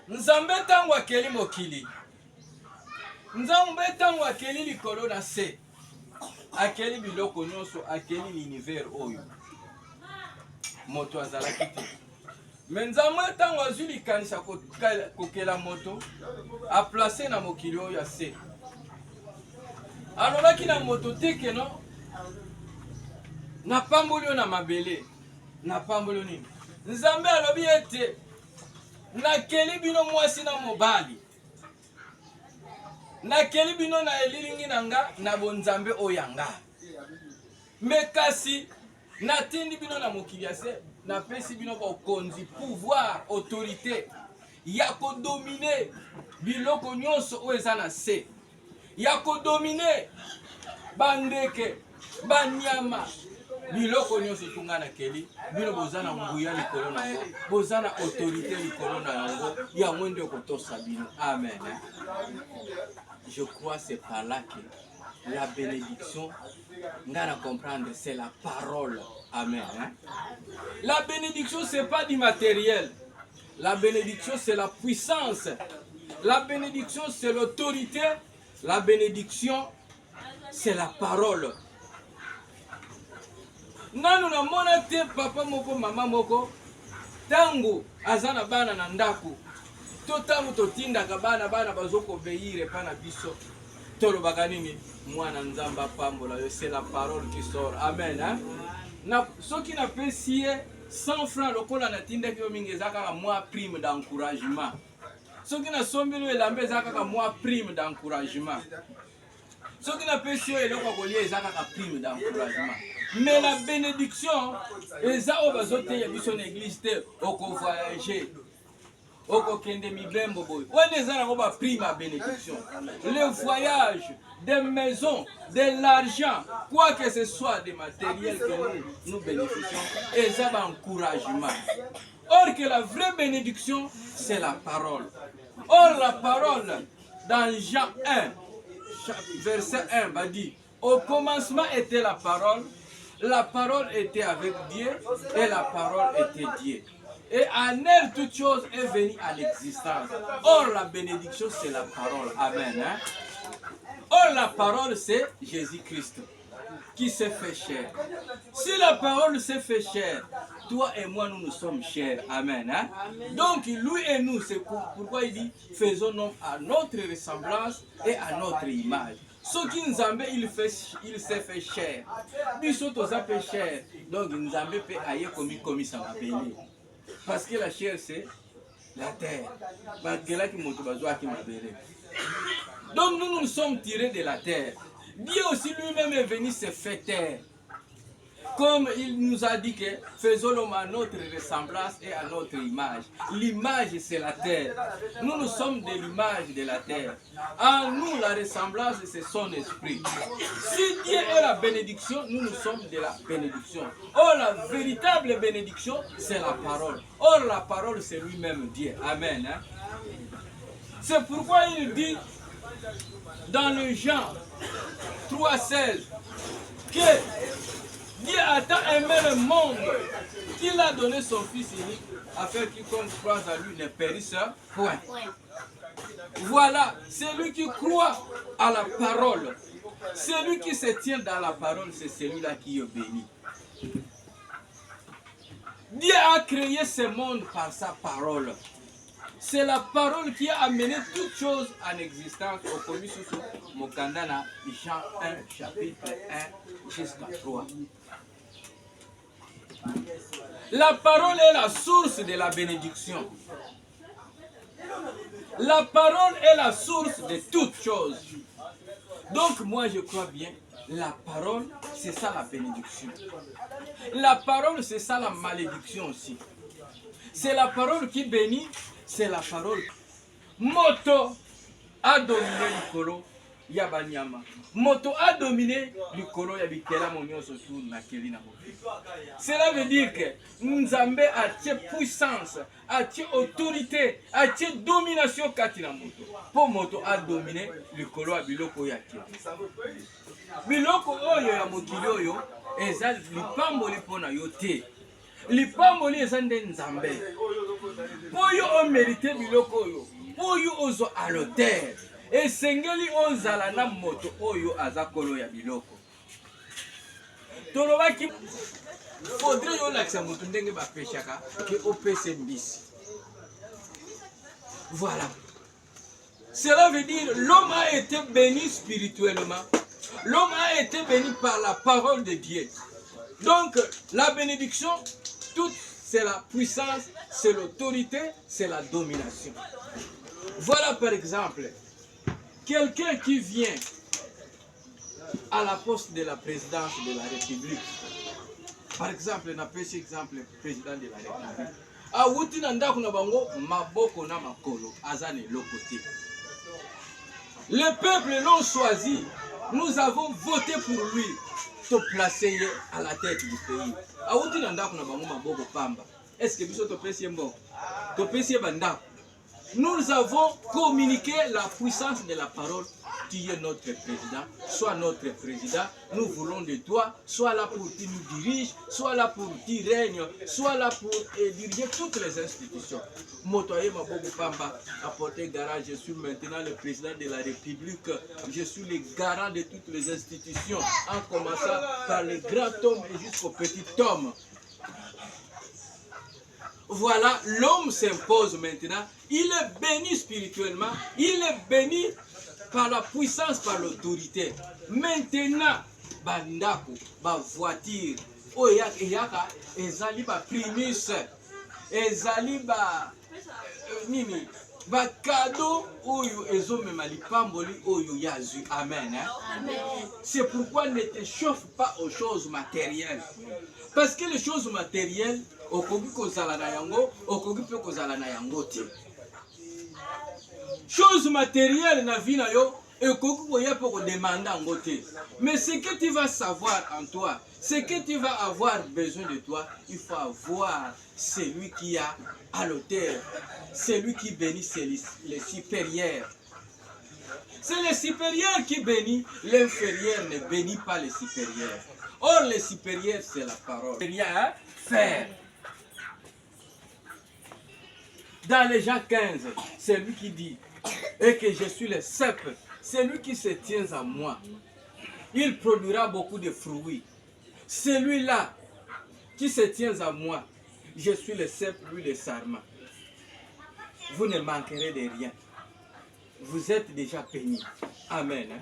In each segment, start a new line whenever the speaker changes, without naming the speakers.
Nzambe tango akeli mokili. Nzambe tango akeli likolo na se. Akeli biloko nyonso, akeli l'univers oyo. Moto azalaki te. Mais Nzambe tango azwi likanisa kokela moto, a placé na mokili oyo ya se. Alobaki na moto teke no, na pamboli na mabele, na pamboli nini. Nzambe alobi ete nakeli bino mwasi na mobali. Nakeli bino na elilingi nanga na bonzambe oyanga. Mekasi natindi bino na mokili ya se, na pesi bino ko konzi, pouvoir, autorité ya ko dominer biloko nyonso oyo eza na se. Ya ko dominer bandeke, banyama, biloko nyonso tunga na keli, bino bozana nguya likolo na yango, bozana autorité likolo na yango, ya mwende kotosa bino. Amen. Je crois c'est par là que la bénédiction, on a à comprendre, c'est la parole. Amen. La bénédiction, c'est pas du matériel. La bénédiction, c'est la puissance. La bénédiction, c'est l'autorité. La bénédiction, c'est la parole. Nanu na mona te papa moko mama moko tango azana bana na ndaku to tango totinda ka bana bazoko beire pana biso tolo bakanini mwana nzamba pambola yo, c'est la parole qui sort. Amen. Na soki na pesie 100 francs lokola na tinda ki mingi ezaka moi prime d'encouragement. Soki na sombelo elambe ezaka ka moi prime d'encouragement. Soki na pesie eloko kolia ezaka ka prime d'encouragement. Mais la bénédiction, eza o bazote ya biso na église te oko voyager. Oko kende mibembo boy. On eza na ko ba prime à bénédiction. Le voyage, des maisons, de l'argent, quoi que ce soit des matériels que nous bénéficions, eza ba encouragement. Or que la vraie bénédiction, c'est la parole. Or la parole dans Jean 1 verset 1 va dire: au commencement était la parole était avec Dieu et la parole était Dieu. Et en elle, toute chose est venue à l'existence. Or, la bénédiction, c'est la parole. Amen. Or, la parole, c'est Jésus-Christ qui s'est fait chair. Si la parole s'est fait chair, toi et moi, nous sommes chers. Amen. Donc, lui et nous, c'est pourquoi il dit: faisons-nous à notre ressemblance et à notre image. Ce qui Nzambe il s'est fait chair. Biso toza fait chair. Donc Nzambe peut aille comme ça m'appelle. Parce que la chair c'est la terre. Donc nous sommes tirés de la terre. Dieu aussi lui-même est venu se faire terre. Comme il nous a dit que faisons-le à notre ressemblance et à notre image. L'image, c'est la terre. Nous sommes de l'image de la terre. En nous, la ressemblance, c'est son esprit. Si Dieu est la bénédiction, nous sommes de la bénédiction. Or, la véritable bénédiction, c'est la parole. Or, la parole, c'est lui-même Dieu. Amen. C'est pourquoi il dit dans le Jean 3,16 que Dieu a tant aimé le monde qu'il a donné son Fils unique afin que quiconque croit à lui ne périsse point. Voilà, celui qui croit à la parole, celui qui se tient dans la parole, c'est celui-là qui est béni. Dieu a créé ce monde par sa parole. C'est la parole qui a amené toutes choses en existence au commis sous Mokandana, Jean 1, chapitre 1 jusqu'à 3. La parole est la source de la bénédiction. La parole est la source de toutes choses. Donc moi je crois bien, la parole c'est ça la bénédiction. La parole c'est ça la malédiction aussi. C'est la parole qui bénit, c'est la parole. Moto a dominé le colo. Yabanyama. Moto a dominé le colo yabikela monyo surtout na kelina. Cela veut dire que Nzambe a tie puissance, a tie autorité, a tie domination katina moto. Pour moto a dominé le colo abiloko yake. Biloko oyo ya mokili oyo eza lipamboli pona yo te. Lipamboli eza nde Nzambe. Po yo mérité biloko oyo. Oyo ozo à l'auteur. Et sengeli ozala na moto oyo azakolo ya biloko. Tolobaki faudrait yo lakisa moto ndenge bapeshaka ke opese mbisi. Voilà. Cela veut dire l'homme a été béni spirituellement. L'homme a été béni par la parole de Dieu. Donc la bénédiction, toute c'est la puissance, c'est l'autorité, c'est la domination. Voilà par exemple, quelqu'un qui vient à la poste de la présidence de la République. Par exemple, on appelle cet exemple le président de la République. A wuti na ndako na bango maboko na makolo azane lokote. Le peuple l'ont choisi. Nous avons voté pour lui. To placer à la tête du pays. A wuti na ndako na bango maboko pamba. Est-ce que biso to pesi mbo? To pesi banda. Nous avons communiqué la puissance de la parole. Tu es notre président, sois notre président, nous voulons de toi, sois là pour qui nous dirige, sois là pour qui règne, sois là pour diriger toutes les institutions. Motoye Maboko Pamba, apporter garage, je suis maintenant le président de la République, je suis le garant de toutes les institutions, en commençant par le grand homme et jusqu'au petit homme. Voilà, l'homme s'impose maintenant, il est béni spirituellement, il est béni par la puissance, par l'autorité. Maintenant, bandako, ba voiture, oyaka, ezali ba primus, ezali ba nini, ba cadeau oyo ezomema lipamboli oyo yazu. Amen. Amen. C'est pourquoi ne te chauffe pas aux choses matérielles. Parce que les choses matérielles, okoki kozala na yango, okoki pe kozala na yango te. Chose matérielle na vie na yo, mais ce que tu vas savoir en toi, ce que tu vas avoir besoin de toi, il faut avoir celui qui a à l'auteur, celui qui bénit, c'est le supérieur. C'est le supérieur qui bénit, l'inférieur ne bénit pas le supérieur. Or, le supérieur, c'est la parole. Rien faire. Dans les Jean 15, c'est lui qui dit, et que je suis le cep, celui qui se tient à moi, il produira beaucoup de fruits. Celui-là qui se tient à moi, je suis le cep, lui le sarment. Vous ne manquerez de rien. Vous êtes déjà bénis. Amen.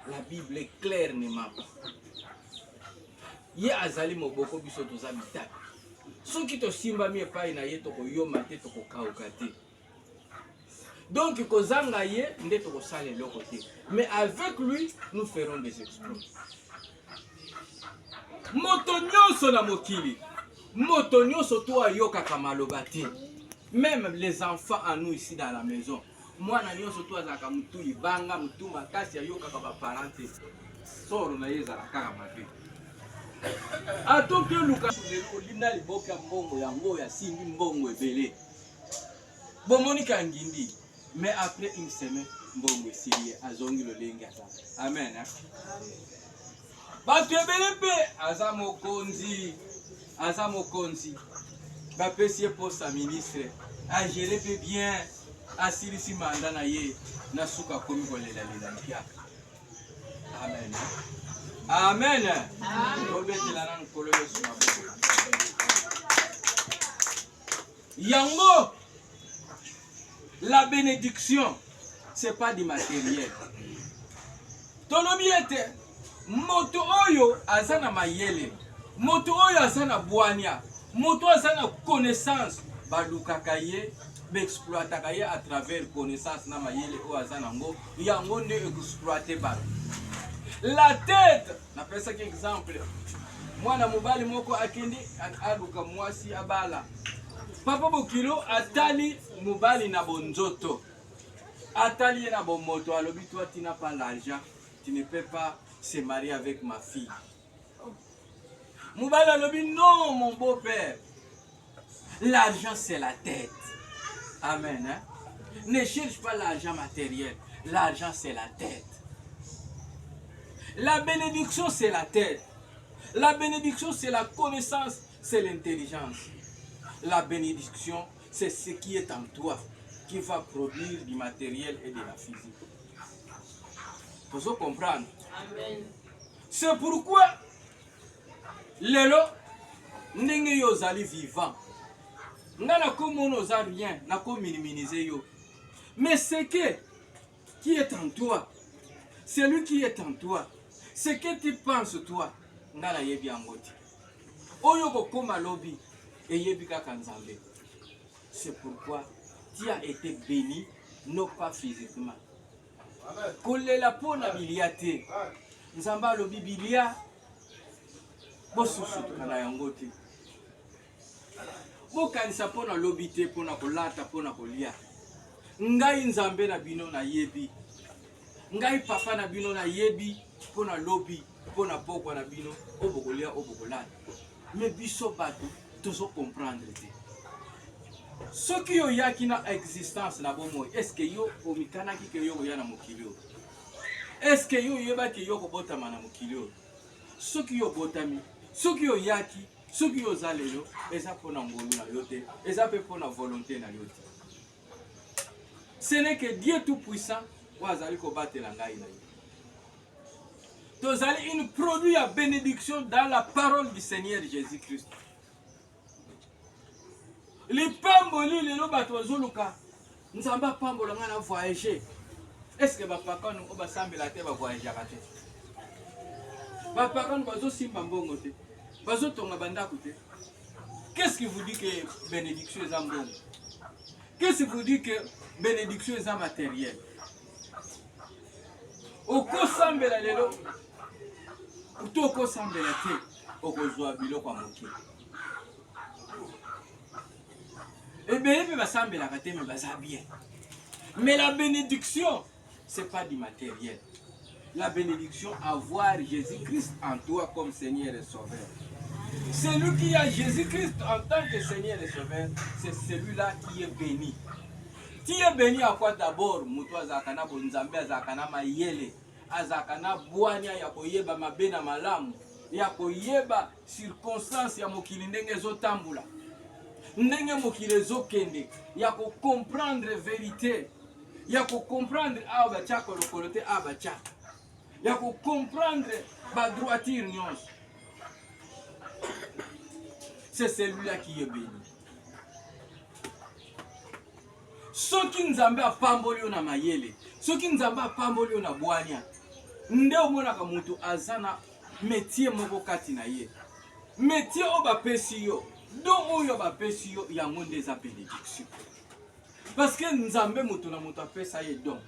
La Bible est claire, ne ment pas. Ye azali moboko biso tozabita. Soki to simba mi epai na ye toko yoma te toko kauka te. Donc kozanga ye nde toko sala eloko te. Mais avec lui nous ferons des exploits. Moto nyonso na mokili. Moto nyonso to ayokaka maloba te. Même les enfants à nous ici dans la maison. Moi na nyonso to azaka mutu libanga mutu makasi ayokaka ba parents te. Soro na yeza la kaka mabe. Atoke luka olinda liboka mbongo yango ya simbi mbongo ebele. Bomonika ngindi. Mais après une semaine, mbongo esili azongi lolenge ata. Amen. Bato ebele pe aza mokonzi. Bapesi poste à ministre. A géré pe bien. Asilisi manda na ye na suka komi kolela lela. Amen. Amen. Yango, la bénédiction, c'est pas du matériel. Tolobiete, moto oyo azana mayele, moto oyo azana boania, moto azana connaissance, balukaka ye, exploitaka ye à travers connaissance na mayele o azana ngo, yango ne exploiter ba. La tête, n'appelle ça qu'exemple. Moi, na mobali moko akindi aluka mwasi abala. Papa Bokilo atali mobali na bonzoto. Atali na bomoto. Alobi, toi tu n'as pas l'argent, tu ne peux pas se marier avec ma fille. Mobali alobi, non mon beau-père. L'argent c'est la tête. Amen. Hein? Ne cherche pas l'argent matériel. L'argent c'est la tête. La bénédiction, c'est la tête. La bénédiction, c'est la connaissance, c'est l'intelligence. La bénédiction, c'est ce qui est en toi qui va produire du matériel et de la physique. Vous pouvez comprendre? Amen. C'est pourquoi lelo ndenge yo zali vivant. Nga na komono za rien, na ko minimiser yo. Mais ce qui est en toi, celui qui est en toi, ce que tu penses toi, nga la yebi angoti. Oyo bokoma lobi et yebi kaka Nzambe. C'est pourquoi tu as été béni, non pas physiquement. Kolela pona biliate. Nzamba lobi bilia. Bosusu kana yangote. Bokanisa pona lobi te pona kolata pona kolia. Ngai Nzambe na bino na yebi. Ngai papa na bino na yebi pona lobi pona pokwa na bino obokolia obokolata. Mais biso bato tozo comprendre te. Ce qui yo yaki na existence na bomo, est-ce que yo omikana ki ke yo ya na mokili? Est-ce que yo yeba ki yo ko botama na mokili? Ce qui yo botami, ce qui yo yaki, ce qui yo zalelo, eza pona ngolu na yote, eza pe pona volonté na yote. Ce n'est que Dieu tout puissant wazali ko batela ngai na yo. Tozali une produit à bénédiction dans la parole du Seigneur Jésus-Christ. Les pamboli les no bato zuluka nzamba pambola ngana voyager. Est-ce que bapaka no basambela te ba voyager kate? Bapaka no bazo simba mbongo te. Bazo tonga bandako te. Qu'est-ce qui vous dit que bénédiction est en bon? Qu'est-ce qui vous dit que bénédiction est en matériel? Oko sambela lelo. Utoko sambela te. Oko zwa biloko amoki. Et bien, mais la bénédiction, ce n'est pas du matériel. La bénédiction, avoir Jésus-Christ en toi comme Seigneur et Sauveur. Celui qui a Jésus-Christ en tant que Seigneur et Sauveur, c'est celui-là qui est béni. Qui est béni à quoi d'abord? Moutoua zakana bonzambe zakana mayele, azakana boania ya koyeba mabena malamu, ya koyeba circonstance ya mokili ndenge zotambula. Ndenge mokili ezokende ya ko comprendre vérité, ya ko comprendre abacha ko lokolote abacha, ya ko comprendre ba droiture nyonso. C'est celui-là qui est béni. Soki Nzambe apamboli yo na mayele, soki Nzambe apamboli yo na bwania, nde omonaka mutu azana métier moko kati na ye. Métier o bapesi yo, donc oyo bapesi yo yango nde eza bénédiction. Parce que Nzambe mutu na mutu apesa ye don.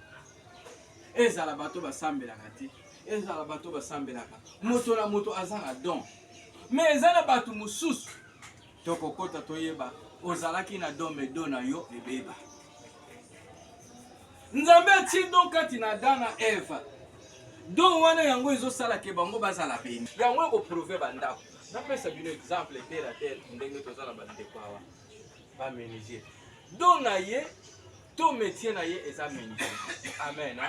Ezala bato basambelaka te, ezala bato basambelaka. Mutu na mutu azana don. Mais ezala bato mususu tokokota toyeba ozalaki na don me don na yo ebeba. Nzambe ti don kati na dana Eva. Don wana yango ezosala ke bango bazala beni. Yango ko prouver bandako. Napesa bino exemple terre à terre ndenge tozala bandeko awa. Ba menuisier. Don na ye to métier na ye eza menuisier. Amen.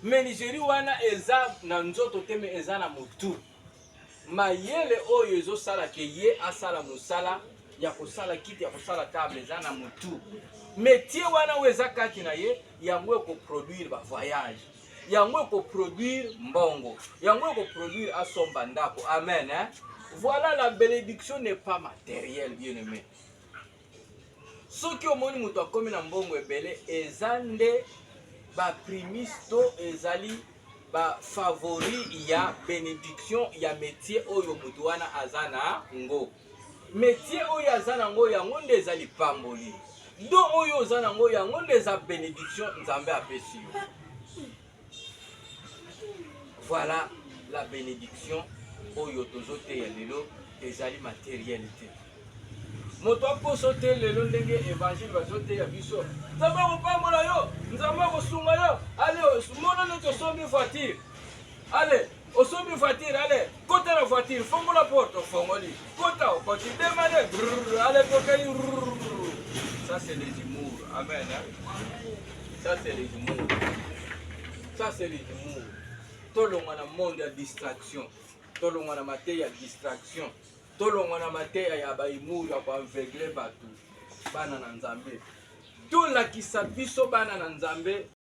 Menuiserie wana eza na nzoto teme eza na mutu. Mayele oyo ezosala ke ye asala musala ya kosala kiti ya kosala table eza na mutu. Métier wana weza kati na ye yango ko produire ba voyage. Yango ko produire mbongo. Yango ko produire asomba ndako. Amen. Voilà, la bénédiction n'est pas matérielle, bien-aimé. Ce qui au monde muto comme na mbongo ebele ezande ba primisto ezali ba favori ya bénédiction ya métier oyo mutu wana azana ngo. Métier oyo azana ngo yango nde ezali pamboli. Do oyo azana ngo yango nde za bénédiction Nzambe apesi yo. Voilà la bénédiction oyo tozote ya lelo ezali matérialité. Moto aposo te lelo ndenge évangile bazote ya biso. Nzambe kopambola yo, Nzambe kosunga yo. Allez, mona neto sombi voiture. Allez, osombi voiture, allez, côté la voiture, fongo la porte, fongoli. Kota, quand tu démarres, allez, kokeli. Ça c'est les humours. Amen. Ça c'est les humours. Ça c'est les humours. Tout le monde a monde de distraction. Tout le monde a matière de distraction. Tout le monde a matière ya ba humour ya ba aveugle batou. bana na Nzambe. Tolakisa biso bana na Nzambe